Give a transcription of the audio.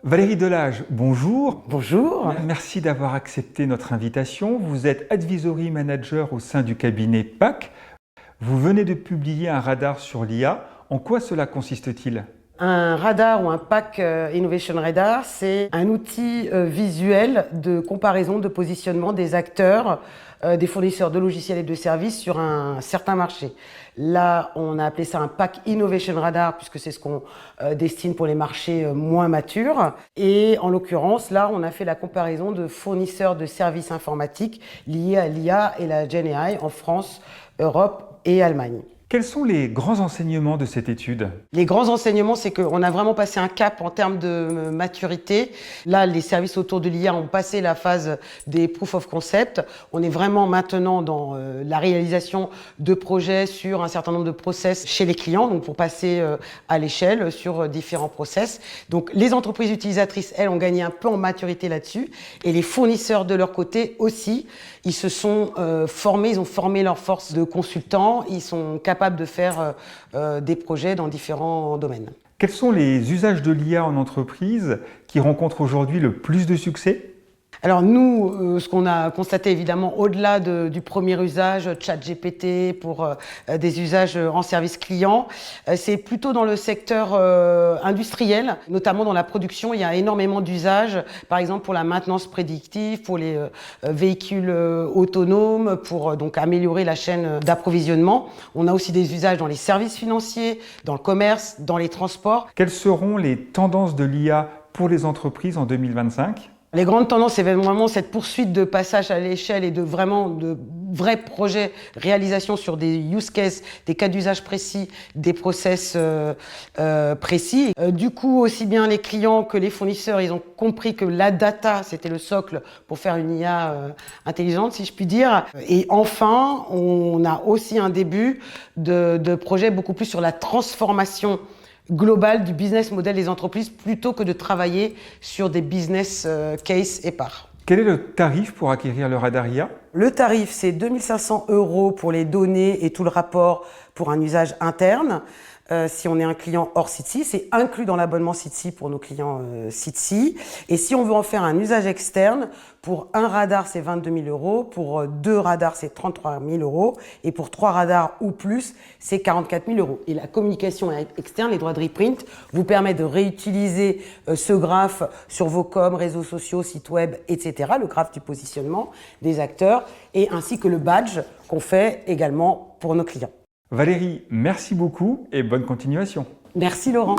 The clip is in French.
Valérie Delage, bonjour. Bonjour. Merci d'avoir accepté notre invitation. Vous êtes Advisory Manager au sein du cabinet PAC. Vous venez de publier un radar sur l'IA. En quoi cela consiste-t-il ? Un radar ou un PAC Innovation Radar, c'est un outil visuel de comparaison, de positionnement des acteurs, des fournisseurs de logiciels et de services sur un certain marché. Là, on a appelé ça un PAC Innovation Radar puisque c'est ce qu'on destine pour les marchés moins matures. Et en l'occurrence, là, on a fait la comparaison de fournisseurs de services informatiques liés à l'IA et la GenAI en France, Europe et Allemagne. Quels sont les grands enseignements de cette étude ? Les grands enseignements, c'est qu'on a vraiment passé un cap en termes de maturité. Là, les services autour de l'IA ont passé la phase des proof of concept. On est vraiment maintenant dans la réalisation de projets sur un certain nombre de process chez les clients, donc pour passer à l'échelle sur différents process. Donc les entreprises utilisatrices, elles, ont gagné un peu en maturité là-dessus. Et les fournisseurs, de leur côté aussi, ils se sont formés, ils ont formé leur force de consultants, ils sont capables de faire des projets dans différents domaines. Quels sont les usages de l'IA en entreprise qui rencontrent aujourd'hui le plus de succès ? Alors nous, ce qu'on a constaté évidemment au-delà du premier usage, ChatGPT pour des usages en service client, c'est plutôt dans le secteur industriel, notamment dans la production. Il y a énormément d'usages, par exemple pour la maintenance prédictive, pour les véhicules autonomes, pour donc améliorer la chaîne d'approvisionnement. On a aussi des usages dans les services financiers, dans le commerce, dans les transports. Quelles seront les tendances de l'IA pour les entreprises en 2025 ? Les grandes tendances, c'est vraiment cette poursuite de passage à l'échelle et de vrais projets, réalisation sur des use cases, des cas d'usage précis, des process précis. Du coup, aussi bien les clients que les fournisseurs, ils ont compris que la data, c'était le socle pour faire une IA intelligente, si je puis dire. Et enfin, on a aussi un début de projets beaucoup plus sur la transformation global du business model des entreprises plutôt que de travailler sur des business case épars. Quel est le tarif pour acquérir le radar IA ? Le tarif, c'est 2 500 € pour les données et tout le rapport pour un usage interne. Si on est un client hors Sitsi, c'est inclus dans l'abonnement Sitsi pour nos clients Sitsi. Et si on veut en faire un usage externe, pour un radar, c'est 22 000 €, pour 2 radars, c'est 33 000 € et pour 3 radars ou plus, c'est 44 000 €. Et la communication externe, les droits de reprint, vous permet de réutiliser ce graphe sur vos coms, réseaux sociaux, sites web, etc., le graphe du positionnement des acteurs, et ainsi que le badge qu'on fait également pour nos clients. Valérie, merci beaucoup et bonne continuation. Merci Laurent.